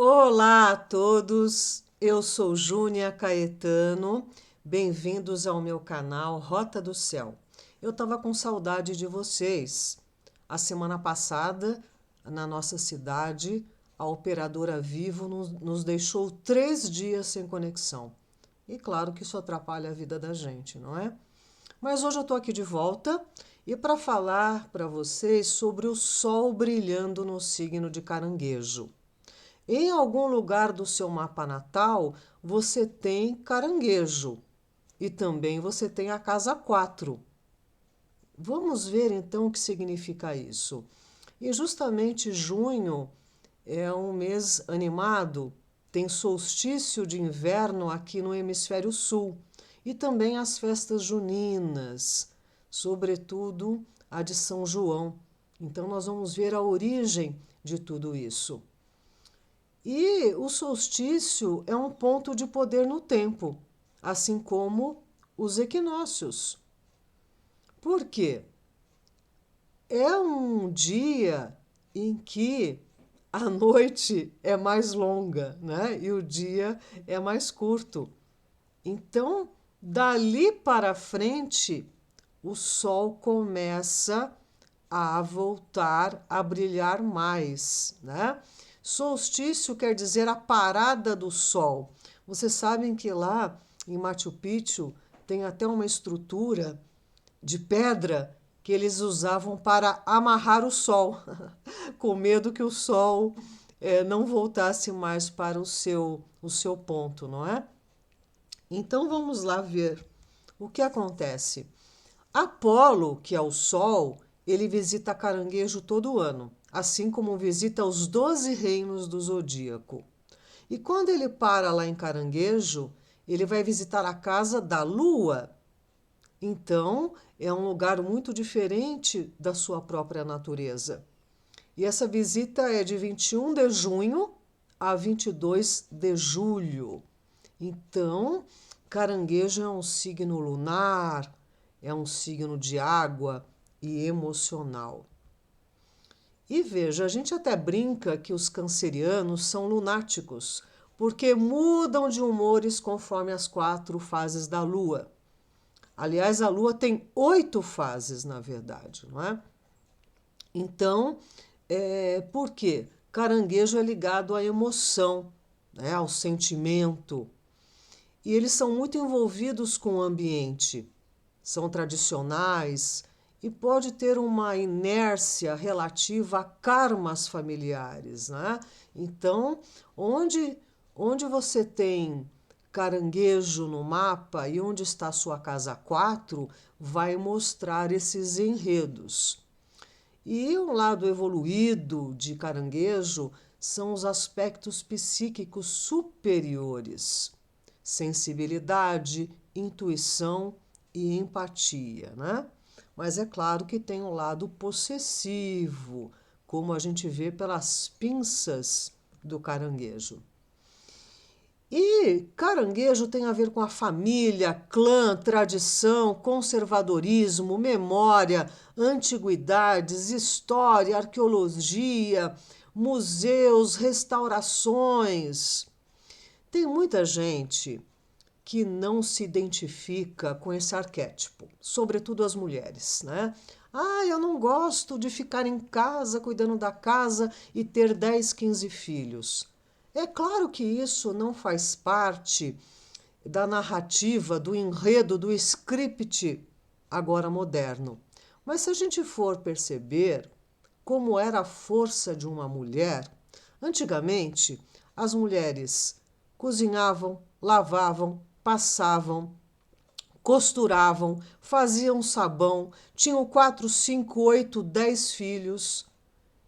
Olá a todos, eu sou Júnia Caetano, bem-vindos ao meu canal Rota do Céu. Eu estava com saudade de vocês. A semana passada, na nossa cidade, a operadora Vivo nos deixou 3 dias sem conexão. E claro que isso atrapalha a vida da gente, não é? Mas hoje eu estou aqui de volta e para falar para vocês sobre o Sol brilhando no signo de Caranguejo. Em algum lugar do seu mapa natal, você tem Caranguejo e também você tem a casa 4. Vamos ver então o que significa isso. E justamente junho é um mês animado, tem solstício de inverno aqui no hemisfério sul e também as festas juninas, sobretudo a de São João. Então nós vamos ver a origem de tudo isso. E o solstício é um ponto de poder no tempo, assim como os equinócios. Por quê? É um dia em que a noite é mais longa, né? E o dia é mais curto. Então, dali para frente, o sol começa a voltar a brilhar mais, né? Solstício quer dizer a parada do sol. Vocês sabem que lá em Machu Picchu tem até uma estrutura de pedra que eles usavam para amarrar o sol, com medo que o sol não voltasse mais para o seu ponto, não é? Então vamos lá ver o que acontece. Apolo, que é o Sol, ele visita Caranguejo todo ano, assim como visita os 12 reinos do zodíaco. E quando ele para lá em Caranguejo, ele vai visitar a casa da Lua. Então, é um lugar muito diferente da sua própria natureza. E essa visita é de 21 de junho a 22 de julho. Então, Caranguejo é um signo lunar, é um signo de água e emocional. E veja, a gente até brinca que os cancerianos são lunáticos, porque mudam de humores conforme as 4 fases da Lua. Aliás, a Lua tem 8 fases, na verdade, não é? Então, por quê? Caranguejo é ligado à emoção, né, ao sentimento. E eles são muito envolvidos com o ambiente, são tradicionais e pode ter uma inércia relativa a karmas familiares, né? Então, onde você tem Caranguejo no mapa e onde está a sua casa 4, vai mostrar esses enredos. E um lado evoluído de Caranguejo são os aspectos psíquicos superiores, sensibilidade, intuição e empatia, né? Mas é claro que tem um lado possessivo, como a gente vê pelas pinças do caranguejo. E caranguejo tem a ver com a família, clã, tradição, conservadorismo, memória, antiguidades, história, arqueologia, museus, restaurações. Tem muita gente que não se identifica com esse arquétipo, sobretudo as mulheres, né? Ah, eu não gosto de ficar em casa cuidando da casa e ter 10, 15 filhos. É claro que isso não faz parte da narrativa, do enredo, do script agora moderno. Mas se a gente for perceber como era a força de uma mulher, antigamente as mulheres cozinhavam, lavavam, passavam, costuravam, faziam sabão, tinham 4, 5, 8, 10 filhos.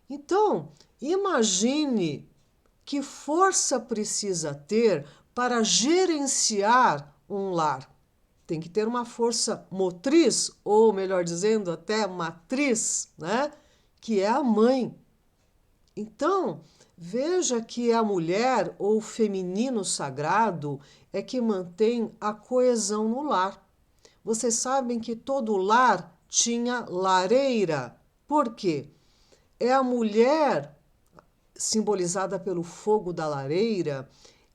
Então, imagine que força precisa ter para gerenciar um lar. Tem que ter uma força motriz, ou melhor dizendo, até matriz, né? Que é a mãe. Então, veja que a mulher ou o feminino sagrado é que mantém a coesão no lar. Vocês sabem que todo lar tinha lareira. Por quê? É a mulher simbolizada pelo fogo da lareira,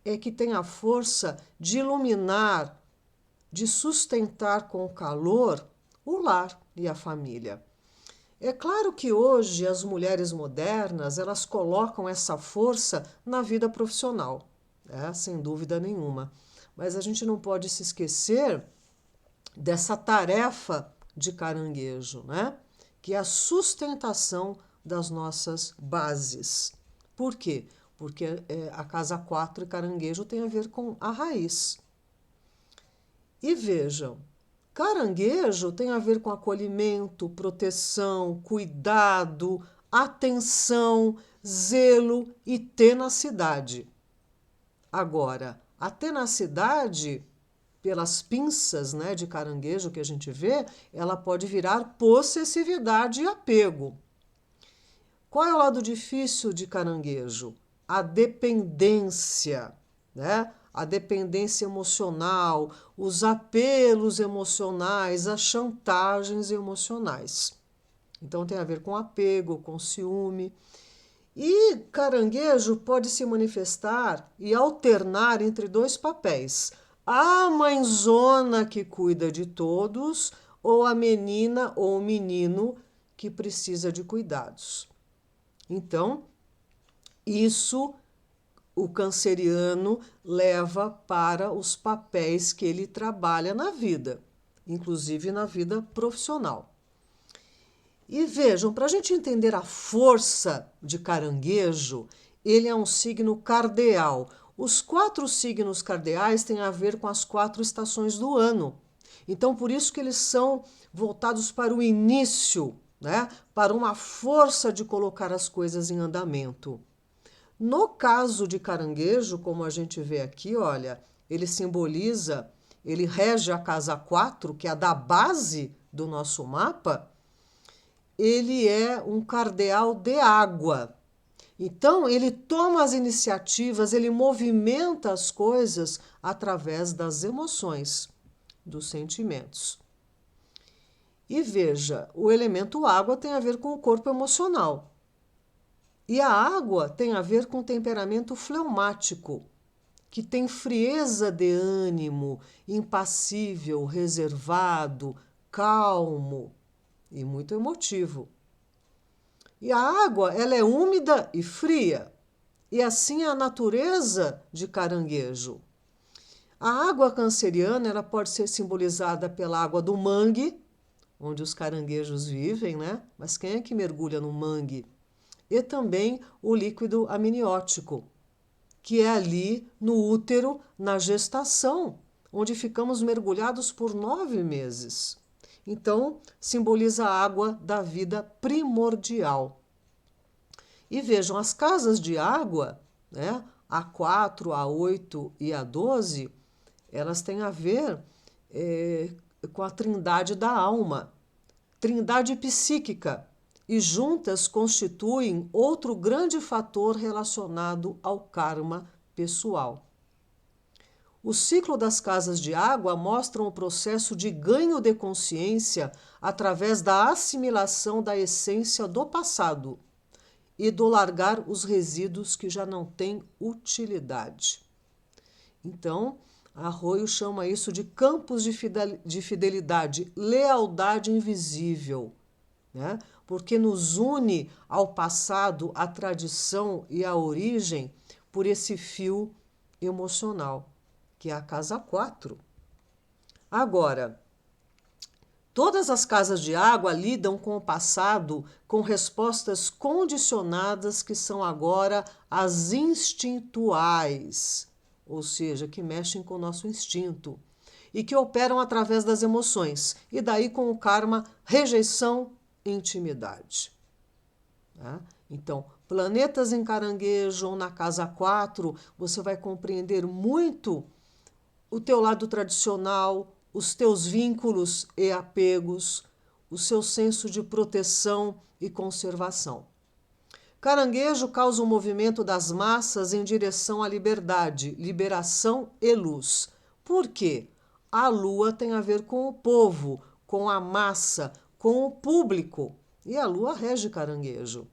é que tem a força de iluminar, de sustentar com calor o lar e a família. É claro que hoje as mulheres modernas, elas colocam essa força na vida profissional, né? Sem dúvida nenhuma. Mas a gente não pode se esquecer dessa tarefa de caranguejo, né? Que é a sustentação das nossas bases. Por quê? Porque a casa 4 e caranguejo tem a ver com a raiz. E vejam, caranguejo tem a ver com acolhimento, proteção, cuidado, atenção, zelo e tenacidade. Agora, a tenacidade, pelas pinças, né, de caranguejo que a gente vê, ela pode virar possessividade e apego. Qual é o lado difícil de caranguejo? A dependência, né? A dependência emocional, os apelos emocionais, as chantagens emocionais. Então tem a ver com apego, com ciúme. E caranguejo pode se manifestar e alternar entre dois papéis: a mãezona que cuida de todos ou a menina ou o menino que precisa de cuidados. Então, isso o canceriano leva para os papéis que ele trabalha na vida, inclusive na vida profissional. E vejam, para a gente entender a força de caranguejo, ele é um signo cardeal. Os 4 signos cardeais têm a ver com as 4 estações do ano. Então, por isso que eles são voltados para o início, né? Para uma força de colocar as coisas em andamento. No caso de caranguejo, como a gente vê aqui, olha, ele simboliza, ele rege a casa 4, que é a da base do nosso mapa. Ele é um cardeal de água. Então, ele toma as iniciativas, ele movimenta as coisas através das emoções, dos sentimentos. E veja, o elemento água tem a ver com o corpo emocional. E a água tem a ver com o temperamento fleumático, que tem frieza de ânimo, impassível, reservado, calmo e muito emotivo. E a água, ela é úmida e fria, e assim é a natureza de caranguejo. A água canceriana, ela pode ser simbolizada pela água do mangue, onde os caranguejos vivem, né? Mas quem é que mergulha no mangue? E também o líquido amniótico, que é ali no útero, na gestação, onde ficamos mergulhados por 9 meses. Então, simboliza a água da vida primordial. E vejam, as casas de água, né, a 4, a 8 e a 12, elas têm a ver com a trindade da alma, trindade psíquica, e juntas constituem outro grande fator relacionado ao karma pessoal. O ciclo das casas de água mostra o processo de ganho de consciência através da assimilação da essência do passado e do largar os resíduos que já não têm utilidade. Então, Arroio chama isso de campos de fidelidade, lealdade invisível, né? Porque nos une ao passado, à tradição e à origem por esse fio emocional, que é a casa 4. Agora, todas as casas de água lidam com o passado com respostas condicionadas que são agora as instintuais, ou seja, que mexem com o nosso instinto e que operam através das emoções, e daí com o karma rejeição e intimidade. Tá? Então, planetas em caranguejo ou na casa 4, você vai compreender muito o teu lado tradicional, os teus vínculos e apegos, o seu senso de proteção e conservação. Caranguejo causa o movimento das massas em direção à liberdade, liberação e luz. Por quê? A lua tem a ver com o povo, com a massa, com o público. E a lua rege caranguejo.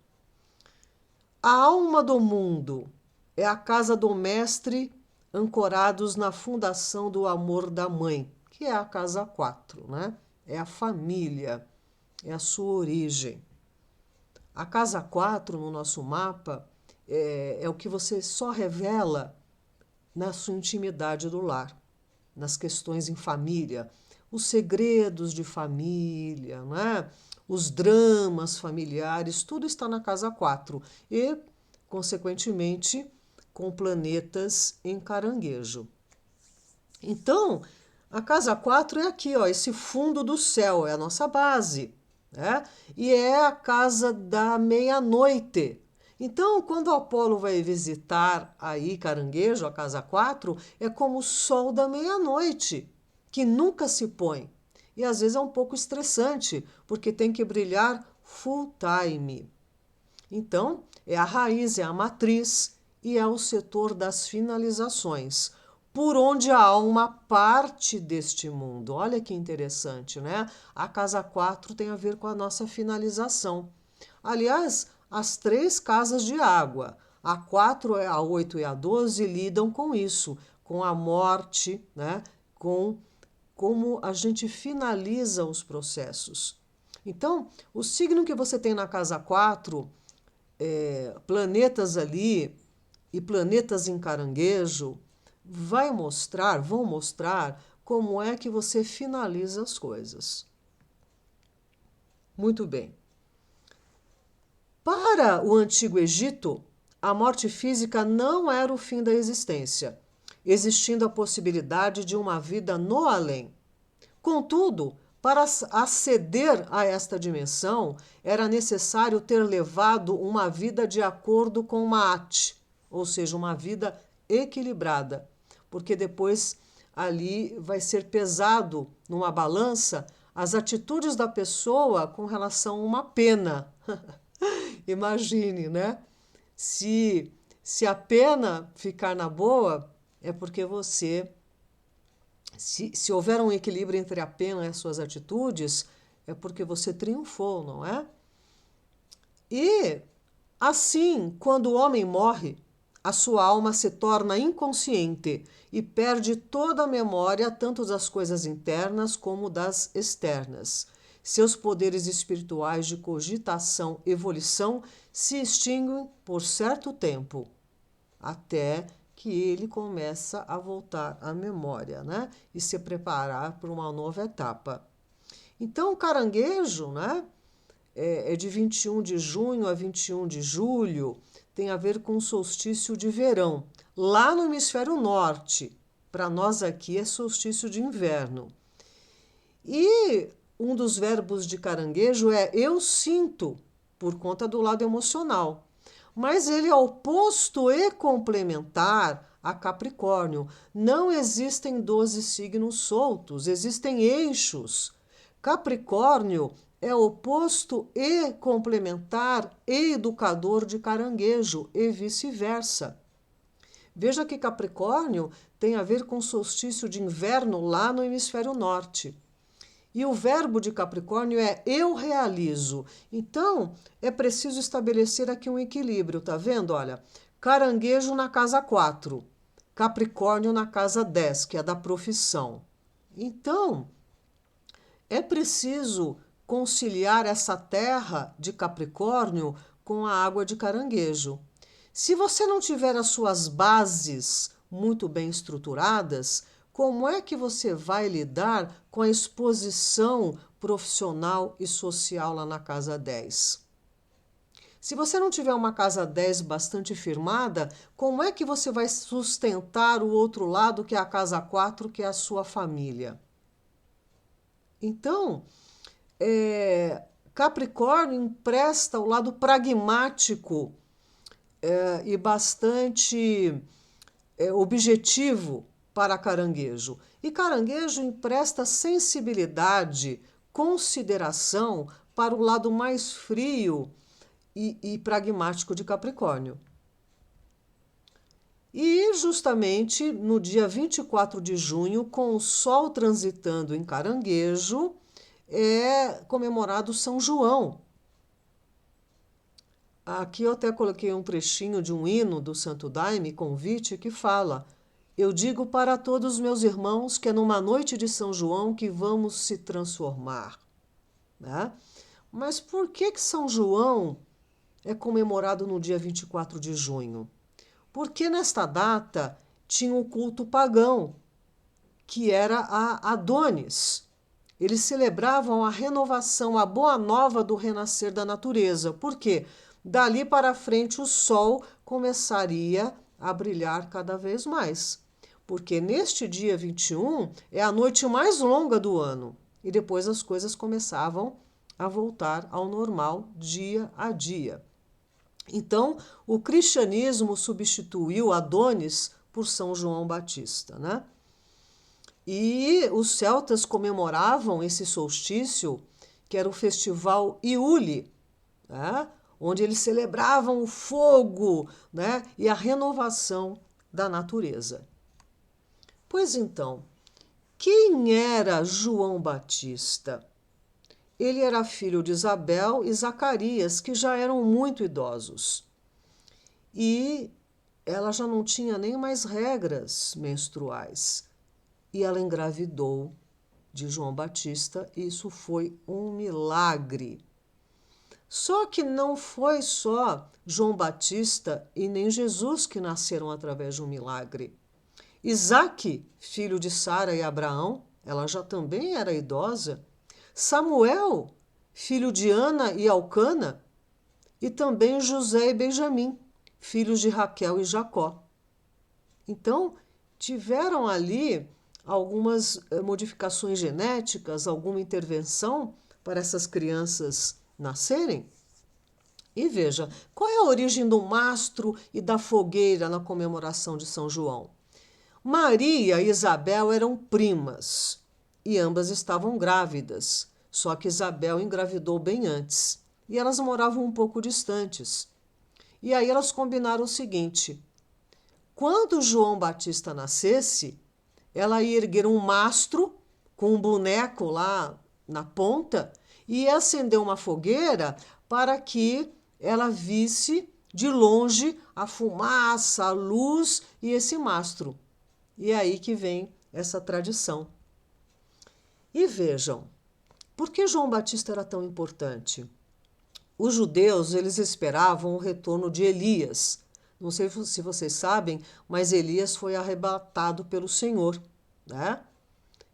A alma do mundo é a casa do mestre, ancorados na fundação do amor da mãe, que é a casa 4, né? É a família, é a sua origem. A casa 4 no nosso mapa é o que você só revela na sua intimidade do lar, nas questões em família, os segredos de família, né? Os dramas familiares, tudo está na casa 4 e, consequentemente, com planetas em caranguejo. Então, a casa 4 é aqui, ó, esse fundo do céu, é a nossa base, né? E é a casa da meia-noite. Então, quando o Apolo vai visitar aí Caranguejo, a casa 4, é como o sol da meia-noite, que nunca se põe. E às vezes é um pouco estressante, porque tem que brilhar full time. Então, é a raiz, é a matriz e é o setor das finalizações, por onde a alma parte deste mundo. Olha que interessante, né? A casa 4 tem a ver com a nossa finalização. Aliás, as 3 casas de água, a 4, a 8 e a 12, lidam com isso, com a morte, né? Com como a gente finaliza os processos. Então, o signo que você tem na casa 4, planetas ali e planetas em caranguejo, vão mostrar como é que você finaliza as coisas. Muito bem. Para o Antigo Egito, a morte física não era o fim da existência, existindo a possibilidade de uma vida no além. Contudo, para aceder a esta dimensão, era necessário ter levado uma vida de acordo com Maat, ou seja, uma vida equilibrada, porque depois ali vai ser pesado numa balança as atitudes da pessoa com relação a uma pena. Imagine, né? Se a pena ficar na boa, é porque você se houver um equilíbrio entre a pena e as suas atitudes, é porque você triunfou, não é? E, assim, quando o homem morre, a sua alma se torna inconsciente e perde toda a memória, tanto das coisas internas como das externas. Seus poderes espirituais de cogitação e volição se extinguem por certo tempo, até que ele começa a voltar à memória, né? E se preparar para uma nova etapa. Então, o caranguejo, né? É de 21 de junho a 21 de julho, tem a ver com o solstício de verão. Lá no hemisfério norte, para nós aqui é solstício de inverno. E um dos verbos de caranguejo é eu sinto, por conta do lado emocional. Mas ele é oposto e complementar a Capricórnio. Não existem 12 signos soltos, existem eixos. Capricórnio é oposto e complementar e educador de Caranguejo e vice-versa. Veja que Capricórnio tem a ver com solstício de inverno lá no hemisfério norte. E o verbo de Capricórnio é eu realizo. Então, é preciso estabelecer aqui um equilíbrio, tá vendo? Olha, Caranguejo na casa 4, Capricórnio na casa 10, que é da profissão. Então, é preciso conciliar essa terra de Capricórnio com a água de Caranguejo. Se você não tiver as suas bases muito bem estruturadas, como é que você vai lidar com a exposição profissional e social lá na casa 10? Se você não tiver uma casa 10 bastante firmada, como é que você vai sustentar o outro lado, que é a casa 4, que é a sua família? Então, Capricórnio empresta o lado pragmático e bastante objetivo para Caranguejo. E Caranguejo empresta sensibilidade, consideração para o lado mais frio e pragmático de Capricórnio. E justamente no dia 24 de junho, com o Sol transitando em Caranguejo, é comemorado São João. Aqui eu até coloquei um trechinho de um hino do Santo Daime, Convite, que fala: Eu digo para todos os meus irmãos que é numa noite de São João que vamos se transformar. Né? Mas por que São João é comemorado no dia 24 de junho? Porque nesta data tinha um culto pagão, que era a Adonis. Eles celebravam a renovação, a boa nova do renascer da natureza. Por quê? Dali para frente o sol começaria a brilhar cada vez mais. Porque neste dia 21 é a noite mais longa do ano. E depois as coisas começavam a voltar ao normal dia a dia. Então, o cristianismo substituiu Adonis por São João Batista, né? E os celtas comemoravam esse solstício, que era o festival Iule, né? Onde eles celebravam o fogo, né? E a renovação da natureza. Pois então, quem era João Batista? Ele era filho de Isabel e Zacarias, que já eram muito idosos. E ela já não tinha nem mais regras menstruais. E ela engravidou de João Batista, e isso foi um milagre. Só que não foi só João Batista e nem Jesus que nasceram através de um milagre. Isaque, filho de Sara e Abraão, ela já também era idosa. Samuel, filho de Ana e Elcana, e também José e Benjamim, filhos de Raquel e Jacó. Então, tiveram ali algumas modificações genéticas, alguma intervenção para essas crianças nascerem. E veja, qual é a origem do mastro e da fogueira na comemoração de São João? Maria e Isabel eram primas e ambas estavam grávidas, só que Isabel engravidou bem antes e elas moravam um pouco distantes. E aí elas combinaram o seguinte: quando João Batista nascesse, ela ia erguer um mastro com um boneco lá na ponta e ia acender uma fogueira para que ela visse de longe a fumaça, a luz e esse mastro. E é aí que vem essa tradição. E vejam, por que João Batista era tão importante? Os judeus, eles esperavam o retorno de Elias. Não sei se vocês sabem, mas Elias foi arrebatado pelo Senhor, né?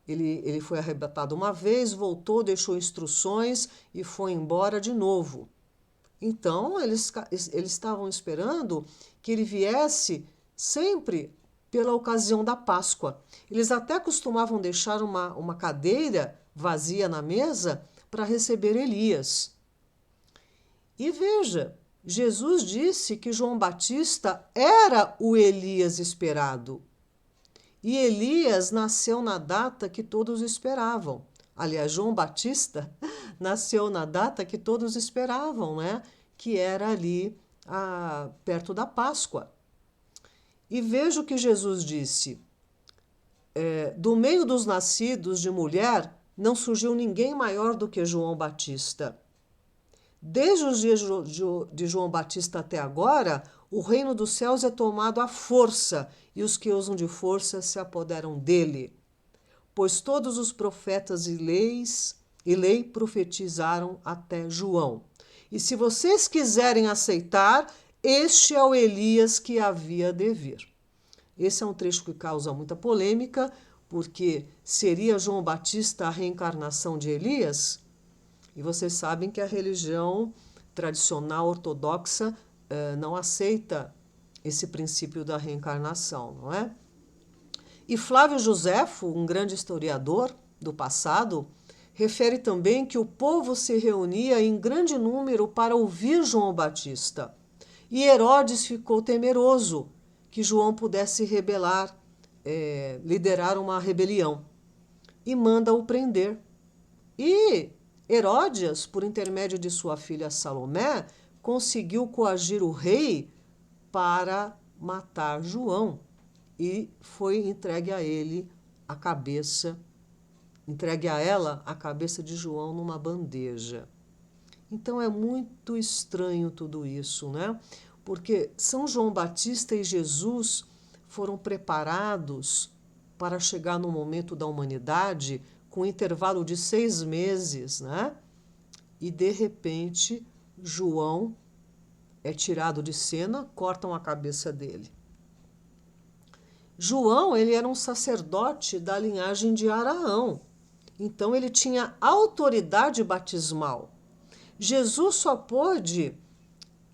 Ele foi arrebatado uma vez, voltou, deixou instruções e foi embora de novo. Então, eles estavam esperando que ele viesse sempre pela ocasião da Páscoa. Eles até costumavam deixar uma cadeira vazia na mesa para receber Elias. E veja, Jesus disse que João Batista era o Elias esperado. E Elias nasceu na data que todos esperavam. Aliás, João Batista nasceu na data que todos esperavam, né? Que era ali perto da Páscoa. E veja o que Jesus disse: do meio dos nascidos de mulher não surgiu ninguém maior do que João Batista. Desde os dias de João Batista até agora, o reino dos céus é tomado à força, e os que usam de força se apoderam dele. Pois todos os profetas e lei profetizaram até João. E se vocês quiserem aceitar, este é o Elias que havia de vir. Esse é um trecho que causa muita polêmica, porque seria João Batista a reencarnação de Elias? E vocês sabem que a religião tradicional ortodoxa não aceita esse princípio da reencarnação, não é? E Flávio Joséfo, um grande historiador do passado, refere também que o povo se reunia em grande número para ouvir João Batista. E Herodes ficou temeroso que João pudesse liderar uma rebelião, e manda-o prender. E Herodes, por intermédio de sua filha Salomé, conseguiu coagir o rei para matar João, e foi entregue a ela a cabeça de João numa bandeja. Então é muito estranho tudo isso, né? Porque São João Batista e Jesus foram preparados para chegar no momento da humanidade com um intervalo de 6 meses, né? E de repente João é tirado de cena, cortam a cabeça dele. João, ele era um sacerdote da linhagem de Araão. Então ele tinha autoridade batismal. Jesus só pôde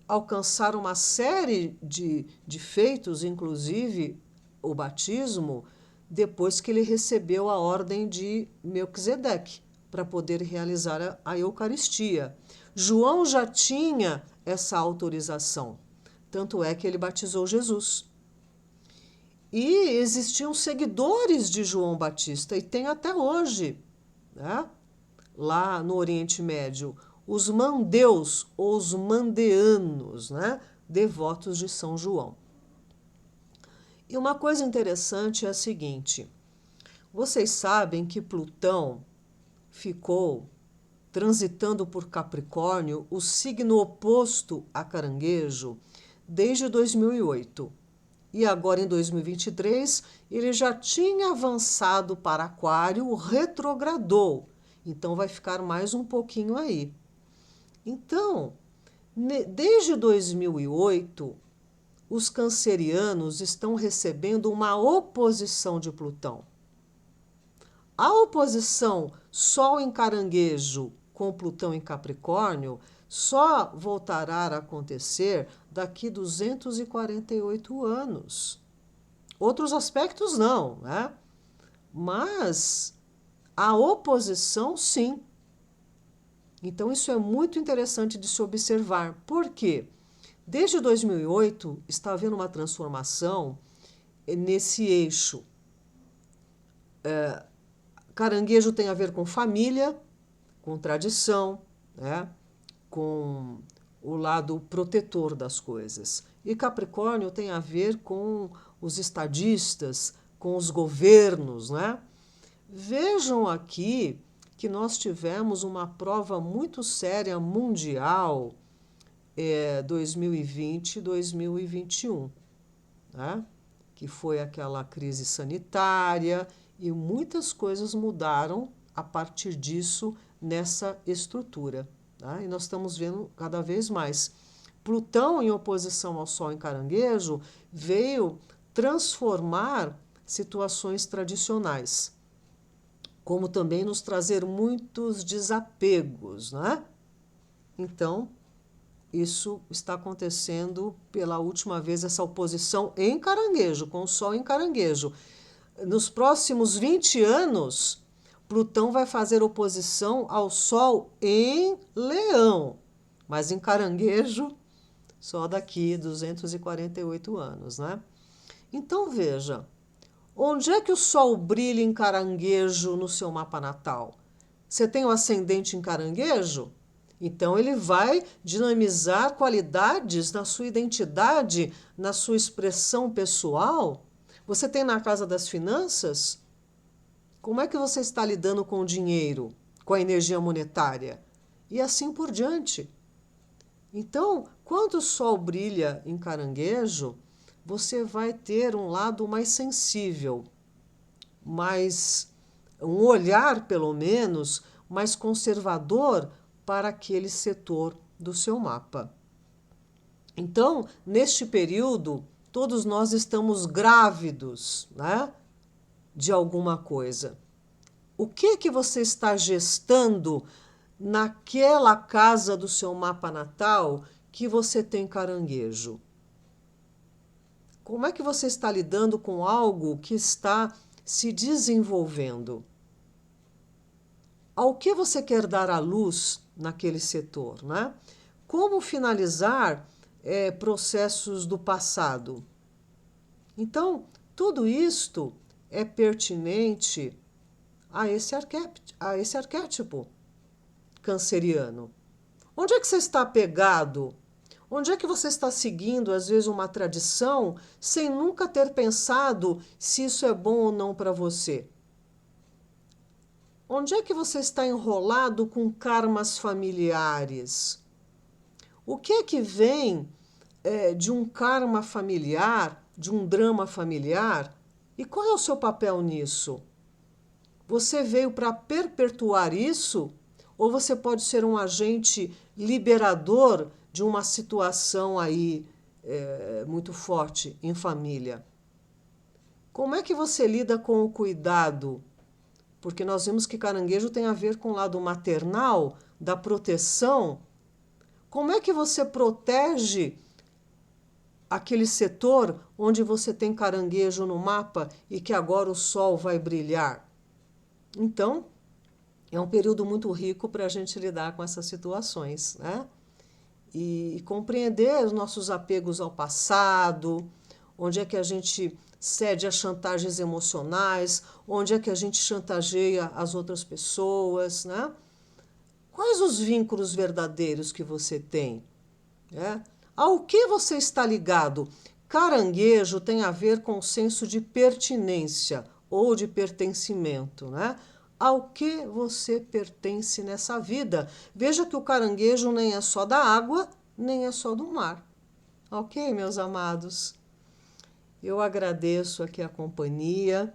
alcançar uma série de feitos, inclusive o batismo, depois que ele recebeu a ordem de Melquisedeque, para poder realizar a Eucaristia. João já tinha essa autorização, tanto é que ele batizou Jesus. E existiam seguidores de João Batista, e tem até hoje, né? Lá no Oriente Médio, os mandeus ou os mandeanos, né? Devotos de São João. E uma coisa interessante é a seguinte: vocês sabem que Plutão ficou transitando por Capricórnio, o signo oposto a Caranguejo, desde 2008. E agora, em 2023, ele já tinha avançado para Aquário, retrogradou. Então, vai ficar mais um pouquinho aí. Então, desde 2008, os cancerianos estão recebendo uma oposição de Plutão. A oposição Sol em Caranguejo com Plutão em Capricórnio só voltará a acontecer daqui 248 anos. Outros aspectos não, né? Mas a oposição, sim. Então, isso é muito interessante de se observar. Por quê? Desde 2008, está havendo uma transformação nesse eixo. Caranguejo tem a ver com família, com tradição, né? Com o lado protetor das coisas. E Capricórnio tem a ver com os estadistas, com os governos, né? Vejam aqui que nós tivemos uma prova muito séria mundial 2020 2021, né? Que foi aquela crise sanitária e muitas coisas mudaram a partir disso nessa estrutura. Tá? E nós estamos vendo cada vez mais. Plutão, em oposição ao Sol em Caranguejo, veio transformar situações tradicionais, como também nos trazer muitos desapegos, né? Então, isso está acontecendo pela última vez, essa oposição em Caranguejo, com o Sol em Caranguejo. Nos próximos 20 anos, Plutão vai fazer oposição ao Sol em Leão, mas em Caranguejo só daqui 248 anos, né? Então veja, onde é que o Sol brilha em Caranguejo no seu mapa natal? Você tem o ascendente em Caranguejo? Então ele vai dinamizar qualidades na sua identidade, na sua expressão pessoal. Você tem na casa das finanças? Como é que você está lidando com o dinheiro, com a energia monetária? E assim por diante. Então, quando o Sol brilha em Caranguejo, você vai ter um lado mais sensível, um olhar, pelo menos, mais conservador para aquele setor do seu mapa. Então, neste período, todos nós estamos grávidos, né, de alguma coisa. O que você está gestando naquela casa do seu mapa natal que você tem Caranguejo? Como é que você está lidando com algo que está se desenvolvendo? Ao que você quer dar à luz naquele setor, né? Como finalizar processos do passado? Então, tudo isto é pertinente a esse arquétipo canceriano. Onde é que você está apegado? Onde é que você está seguindo, às vezes, uma tradição sem nunca ter pensado se isso é bom ou não para você? Onde é que você está enrolado com karmas familiares? O que é que vem de um karma familiar, de um drama familiar? E qual é o seu papel nisso? Você veio para perpetuar isso? Ou você pode ser um agente liberador de uma situação aí muito forte em família? Como é que você lida com o cuidado? Porque nós vimos que caranguejo tem a ver com o lado maternal, da proteção. Como é que você protege aquele setor onde você tem caranguejo no mapa e que agora o sol vai brilhar? Então, é um período muito rico para a gente lidar com essas situações, né? E compreender os nossos apegos ao passado, onde é que a gente cede a chantagens emocionais, onde é que a gente chantageia as outras pessoas, né? Quais os vínculos verdadeiros que você tem? Né? Ao que você está ligado? Caranguejo tem a ver com o senso de pertinência ou de pertencimento, né? Ao que você pertence nessa vida? Veja que o caranguejo nem é só da água, nem é só do mar. Ok, meus amados? Eu agradeço aqui a companhia.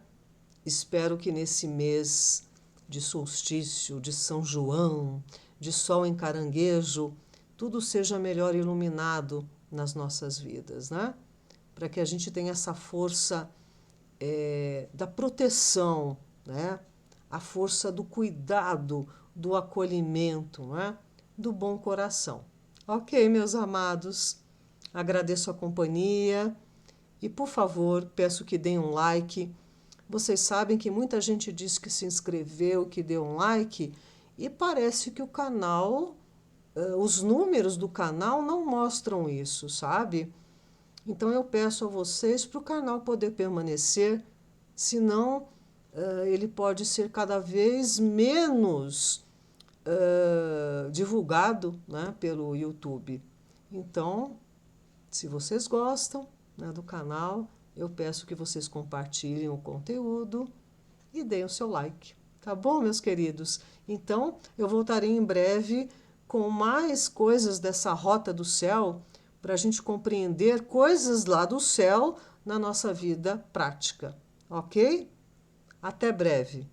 Espero que nesse mês de solstício, de São João, de sol em caranguejo, tudo seja melhor iluminado nas nossas vidas, né? Para que a gente tenha essa força da proteção, né? A força do cuidado, do acolhimento, né? Do bom coração. Ok, meus amados, agradeço a companhia e, por favor, peço que deem um like. Vocês sabem que muita gente diz que se inscreveu, que deu um like, e parece que o canal, os números do canal não mostram isso, sabe? Então eu peço a vocês para o canal poder permanecer, senão ele pode ser cada vez menos divulgado, né, pelo YouTube. Então, se vocês gostam, né, do canal, eu peço que vocês compartilhem o conteúdo e deem o seu like. Tá bom, meus queridos? Então, eu voltarei em breve com mais coisas dessa Rota do Céu para a gente compreender coisas lá do céu na nossa vida prática. Ok? Até breve.